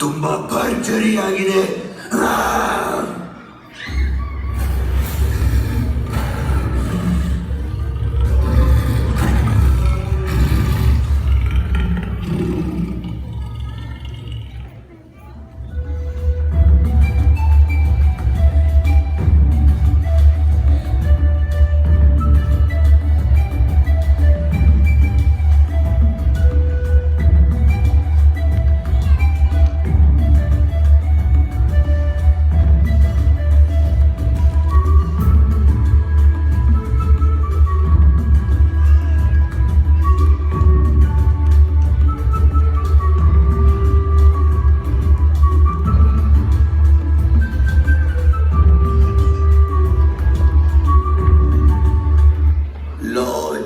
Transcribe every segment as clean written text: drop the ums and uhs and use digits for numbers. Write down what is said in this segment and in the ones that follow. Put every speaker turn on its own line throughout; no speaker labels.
ತುಂಬಾ ಭರ್ಜರಿಯಾಗಿದೆ.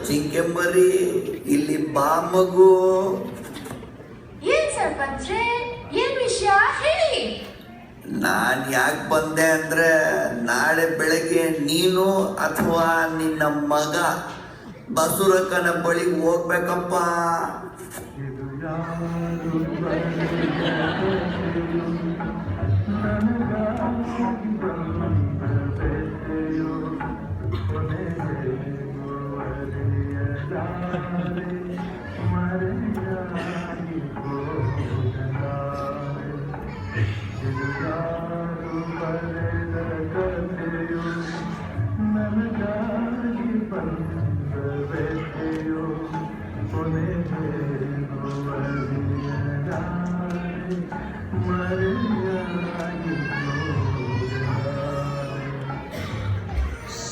ಜಿಂಕೆಂಬರಿ, ಇಲ್ಲಿ ಬಾ ಮಗು.
ಏನ್ ಸರ್ಪಂಚ್ರೆ, ಏನ್ ವಿಷಯ ಹೇಳಿ.
ನಾನ್ ಯಾಕೆ ಬಂದೆ ಅಂದ್ರೆ, ನಾಳೆ ಬೆಳಗ್ಗೆ ನೀನು ಅಥವಾ ನಿನ್ನ ಮಗ ಬಸೂರಕ್ಕನ ಬಳಿಗೆ ಹೋಗ್ಬೇಕಪ್ಪ.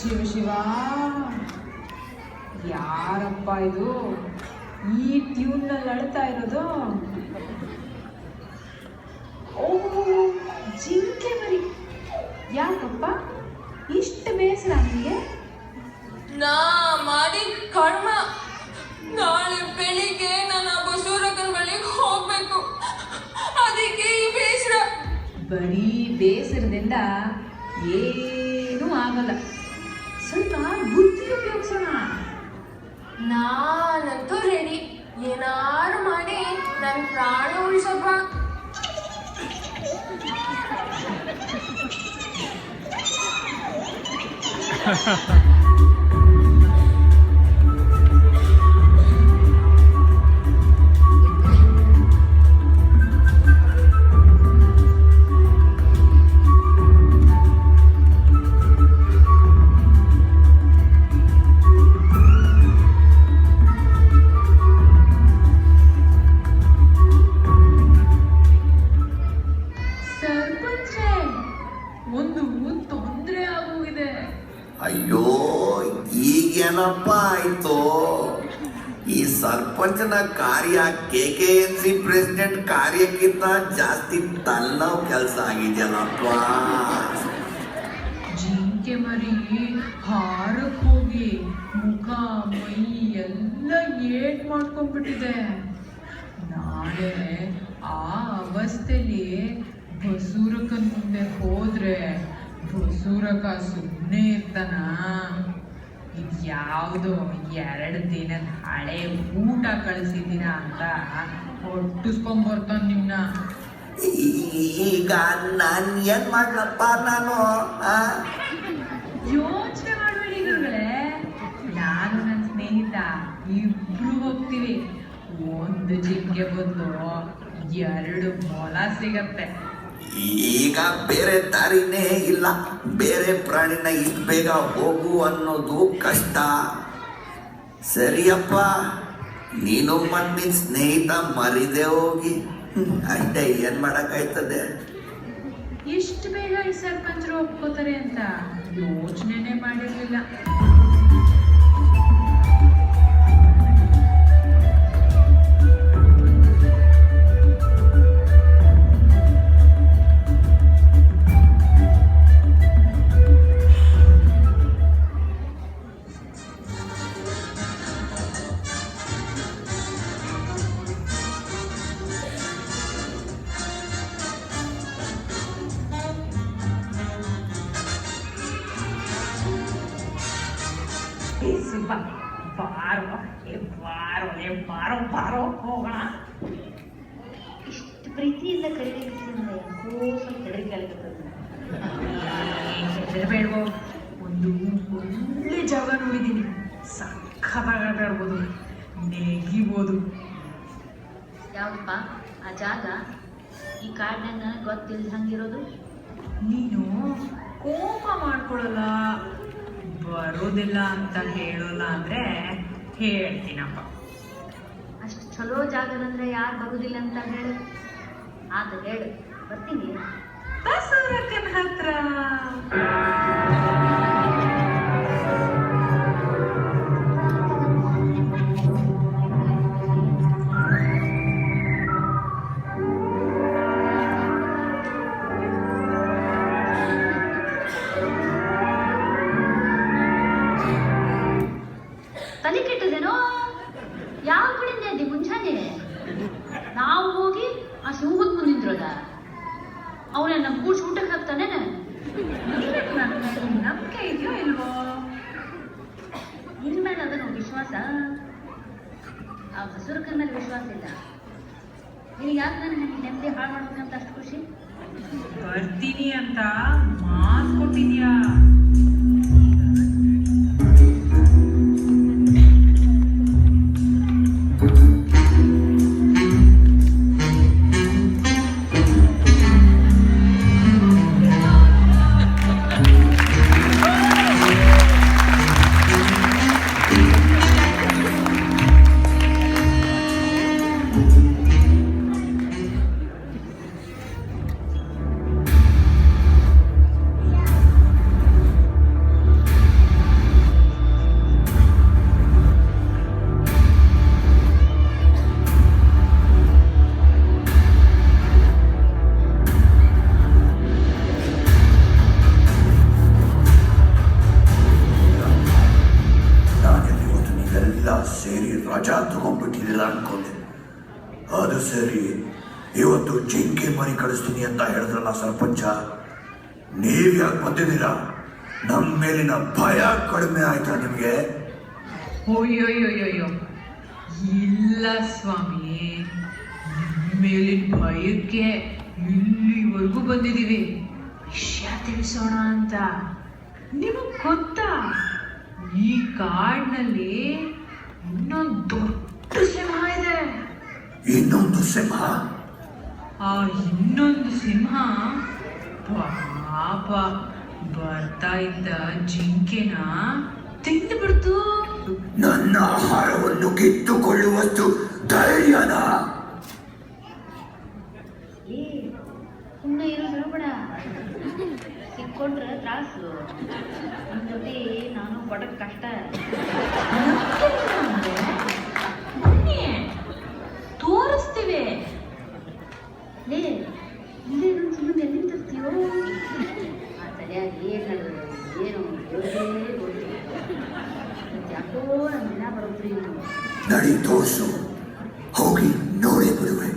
ಶಿವ ಶಿವ, ಯಾರಪ್ಪ ಇದು ಈ ಟ್ಯೂನ್ನಲ್ಲಿ ಅಳ್ತಾ ಇರೋದು? ಓಹೋ, ಜಿಂಕೆ ಮರಿ. ಯಾಕಪ್ಪ ಇಷ್ಟು ಬೇಸರ ನಿಮಗೆ?
ನಾ ಮಾಡಿ ಕರ್ಮ. ನಾಳೆ ಬೆಳಿಗ್ಗೆ ನಾನು ಬಸವರಕ್ಕನ ಬಳಿಗೆ ಹೋಗ್ಬೇಕು, ಅದಕ್ಕೆ ಈ ಬೇಸರ.
ಬರೀ ಬೇಸರದಿಂದ ಏನೂ ಆಗಲ್ಲ, ಸ್ವಲ್ಪ ಬುದ್ಧಿ ಉಪಯೋಗಿಸೋಣ.
ನಾನಂತೂ ರೆಡಿ. ಏನಾರು ಮಾಡಿ ನನ್ನ ಪ್ರಾಣ ಉಳಿಸಪ್ಪ.
ತೊಂದರೆ ಆಗೋಗಿದೆ.
ಅಯ್ಯೋ, ಈಗೇನಪ್ಪ ಆಯ್ತು? ಈ ಸರ್ಪಂಚನ ಕಾರ್ಯ KKNC ಪ್ರೆಸಿಡೆಂಟ್ ಕಾರ್ಯಕ್ಕಿಂತ ಜಾಸ್ತಿ ತನ್ನವ್ ಕೆಲಸ ಆಗಿದೆಯಲ್ಲಪ್ಪ.
ಜಿಂಕೆ ಮರಿ ಹಾರಕ್ ಹೋಗಿ ಮುಖ ಮೈ ಎಲ್ಲ ಏಟ್ ಮಾಡ್ಕೊಂಡ್ಬಿಟ್ಟಿದೆ. ನಾಳೆ ಆ ಅವಸ್ಥೆಲಿ ಬಸೂರಕ್ಕನ ಮುಂದೆ ಹೋದ್ರೆ ಬಸೂರಕ್ಕ ಸುಮ್ಮನೆ ಇರ್ತಾನ? ಇದ್ಯಾವುದೋ 2 ದಿನದ ಹಳೆ ಊಟ ಕಳಿಸಿದ್ದೀನ ಅಂತ ಹೊಟ್ಟಿಸ್ಕೊಂಡ್ಬರ್ತಾನ ನಿಮ್ನ.
ಈಗ ನಾನು ಏನ್ ಮಾಡ್ಲಪ್ಪ? ನಾನು
ಯೋಚನೆ ಮಾಡಬೇಡಿ ಗುರುಗಳೇ, ನಾನು ನನ್ನ ಸ್ನೇಹಿತ ಇಬ್ರು ಹೋಗ್ತೀವಿ. 1 ಜಿಂಕೆ ಬದಲು 2 ಮೊಲ ಸಿಗತ್ತೆ.
ಈಗ ಬೇರೆ ದಾರಿನೇ ಇಲ್ಲ. ಬೇರೆ ಪ್ರಾಣಿನ ಇಷ್ಟು ಬೇಗ ಹೋಗು ಅನ್ನೋದು ಕಷ್ಟ. ಸರಿಯಪ್ಪ, ನೀನು ಮತ್ತು ನಿನ್ನ ಸ್ನೇಹಿತ ಮರಿದೆ ಹೋಗಿ ಅಷ್ಟೇ, ಏನ್ ಮಾಡಕ್ಕಾಯ್ತದೆ?
ಎಷ್ಟು ಬೇಗ ಈ ಸರ್ಪಂಚರು ಒಪ್ಕೋತಾರೆ ಅಂತ ಯೋಚನೆನೇ ಮಾಡಿರ್ಲಿಲ್ಲ.
ಬಾರೋ ಹೋಗೋಣ. ಇಷ್ಟು ಪ್ರೀತಿಯಿಂದ ಕರೀಲಿಕ್ಕೆ ಸ್ವಲ್ಪ ಹೆದರಿಕೆ
ಹೆದರಬೇಡ್ವೋ, ಒಂದು ಒಳ್ಳೆ ಜಾಗ ನೋಡಿದ್ದೀನಿ, ಸಖತ್ತಾಡ್ಬೋದು, ನೆಗಿಬೋದು.
ಯಾವ್ದಪ್ಪ ಆ ಜಾಗ? ಈ ಕಾಡಿನಾಗ ನನಗೆ ಗೊತ್ತಿಲ್ಲ ಹಂಗಿರೋದು.
ನೀನು ಕೋಪ ಮಾಡ್ಕೊಳ್ಳಲ್ಲ, ಬರೋದಿಲ್ಲ ಅಂತ ಹೇಳೋಲ್ಲ ಅಂದ್ರೆ ಹೇಳ್ತೀನಪ್ಪ.
ಅಷ್ಟು ಚಲೋ ಜಾಗದಂದ್ರೆ ಯಾರು ಬರುದಿಲ್ಲ ಅಂತ ಹೇಳು. ಆತ ಹೇಳು, ಬರ್ತೀನಿ.
ಬಸವರಕ್ಕನ ಹತ್ರ.
ತಲೆ ಕೆಟ್ಟದೇನೋ? ಯಾವ ಕಡೆಯಿಂದ ಇದ್ದಿ ಮುಂಜಾನೆ? ನಾವು ಹೋಗಿ ಆ ಸಿಂಹದ ಮುಂದೆ ನಿಂತ್ರೋದ? ಅವನ ನಮ್ಮ ಕೂಡ್ಸಿ ಊಟಕ್ಕೆ ಹಾಕ್ತಾನೇನ?
ನಂಬಿಕೆ ಇದೆಯೋ ಇಲ್ವೋ?
ನಿನ್ ಮೇಲೆ ಅದನ್ನು ವಿಶ್ವಾಸ, ಆ ಬಸವರಕ್ಕನ ಮೇಲೆ ವಿಶ್ವಾಸ ಇಲ್ಲ. ನಿನಗೆ ಯಾಕೆ ನನ್ನ ನೆಮ್ಮದಿ ಹಾಳು ಮಾಡ್ಬೇಕಂತ ಅಷ್ಟು ಖುಷಿ?
ಬರ್ತೀನಿ ಅಂತ ಮಾತು ಕೊಟ್ಟಿದ್ಯಾ?
ಸೇರಿ ರಜಾ ತಗೊಂಡ್ಬಿಟ್ಟಿರಲಿಲ್ಲ ಅನ್ಕೊಂಡೆ. ಅದು ಸರಿ, ಇವತ್ತು ಜಿಂಕೆ ಮರಿ ಕಳಿಸ್ತೀನಿ ಅಂತ ಹೇಳಿದ್ರಲ್ಲ ಸರ್ಪಂಚ, ನೀವ್ ಯಾಕೆ ಬಂದಿದ್ದೀರಾ? ನಮ್ಮ ಮೇಲಿನ ಭಯ ಕಡಿಮೆ ಆಯ್ತಾ ನಿಮ್ಗೆ?
ಅಯ್ಯೋಯ್ಯೋಯ್ಯೋ, ಇಲ್ಲ ಸ್ವಾಮಿ, ಮೇಲಿನ ಭಯಕ್ಕೆ ಇಲ್ಲಿವರೆಗೂ ಬಂದಿದ್ದೀವಿ. ವಿಷಯ ತಿಳಿಸೋಣ ಅಂತ. ನಿಮಗ್ ಗೊತ್ತಾ, ಈ ಕಾಡಿನಲ್ಲಿ ಇನ್ನೊಂದು ದೊಡ್ಡ ಸಿಂಹ ಇದೆ.
ಇನ್ನೊಂದು ಸಿಂಹ?
ಆ ಇನ್ನೊಂದು ಸಿಂಹ ಪಾಪ ಬರ್ತಾ ಇದ್ದ ಜಿಂಕೆನ ತಿಂದು ಬಿಡ್ತು.
ನನ್ನ ಆಹಾರವನ್ನು ಕಿತ್ತುಕೊಳ್ಳುವಷ್ಟು ಧೈರ್ಯನ?
ಸುಮ್ಮನೆ ಇರೋದು ಹೇಳ್ಬೇಡ, ಸಿಕ್ಕೊಂಡ್ರೆ ತ್ರಾಸು. ನನ್ನ ಜೊತೆ ನಾನು ಕೊಡಕ್ ಕಷ್ಟ.
ತೋರಿಸ್ತೀವಿ.
ಲೇ, ಇಲ್ಲೇ ನನ್ನ ಸಂಬಂಧ ಎಲ್ಲಿಂದ ತರ್ತೀಯೋ? ಆ ತಲೆಯಾಗಿ ಏನು ದೇವರೇ ಗೊತ್ತಿಲ್ಲ. ಯಾಕೋ ನನ್ನ ದಿನ ಬರೋದ್ರಿ.
ನಡಿ ತೋರಿಸು, ಹೋಗಿ ನೋಡಿ ಬಿಡುವೆ.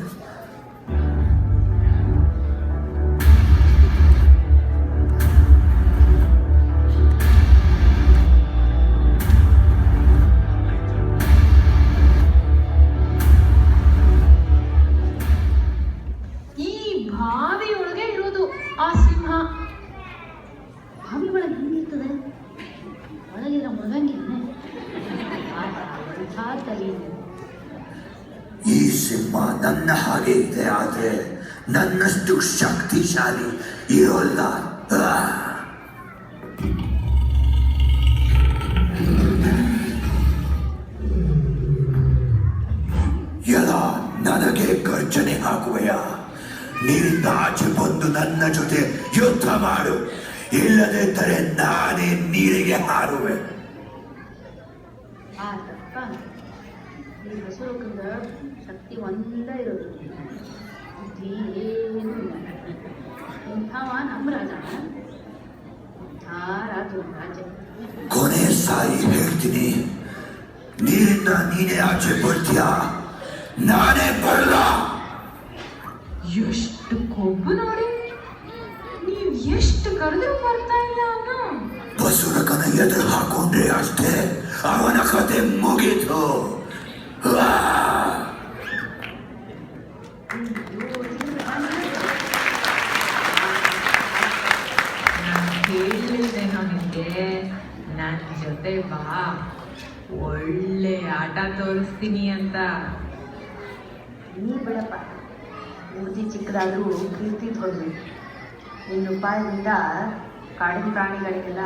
ಬಾವಿಯೊಳಗೆ ಇರೋದು ಆ ಸಿಂಹ.
ಬಾವಿ ಒಳಗೆ ಹೆಂಗಿರ್ತದೆ? ಒಳಗಿರೋ ಮೃಗಂಗಿಲ್ಲ.
ಈ ಸಿಂಹ ನನ್ನ ಹಾಗೆ ಇದೆ, ಆದ್ರೆ ನನ್ನಷ್ಟು ಶಕ್ತಿಶಾಲಿ ಇರೋಲ್ಲ. ಎಲ್ಲ ನನಗೆ ಗರ್ಜನೆ ಹಾಕುವೆಯ? ನೀರಿಂದ ಆಚೆ ಬಂದು ನನ್ನ ಜೊತೆ ಯುದ್ಧ ಮಾಡು, ಇಲ್ಲದಿದ್ದರೆ ನಾನೇ ನೀರಿಗೆ ಹಾರುವೆ.
ಆ ತಪ್ಪ ಈ ಬಸವಕ್ಕಂದ ಶಕ್ತಿ ಒಂದ ಇರೋದು, ಬುದ್ಧಿ ಏನೂ ಇಲ್ಲ. ಇಂಥವ ನಮ್ಮ ರಾಜ, ಇಂಥ ರಾಜ ರಾಜ್ಯ.
ಕೊನೆ ಸಾರಿ ಹೇಳ್ತೀನಿ, ನೀರಿಂದ ನೀನೇ ಆಚೆ ಬರ್ತೀಯಾ? ನಾನೇ ಬರಲ್ಲ.
ಎಷ್ಟು ಕೊಬ್ಬು ನೋಡಿ, ನೀವ್ ಎಷ್ಟು ಕರೆದ್ರು ಬರ್ತಾ ಇಲ್ಲ ಅವನು.
ಬಸವರಕ್ಕನ ಎದುರು ಹಾಕೊಂಡ್ರೆ ಅಷ್ಟೇ ಅವನ ಕತೆ ಮುಗೀತು.
ನನಗೆ ನನ್ನ ಜೊತೆ ಬಾ, ಒಳ್ಳೆ ಆಟ ತೋರಿಸ್ತೀನಿ ಅಂತ.
ನೀ ಬಿಡಪ್ಪ, ಊರ್ಜಿ ಚಿಕ್ಕದಾದ್ರೂ ಕೀರ್ತಿ ಹೊಡ್ಬೇಕು. ನಿನ್ನ ಉಪಾಯದಿಂದ ಕಾಡಿನ ಪ್ರಾಣಿಗಳಿಗೆಲ್ಲ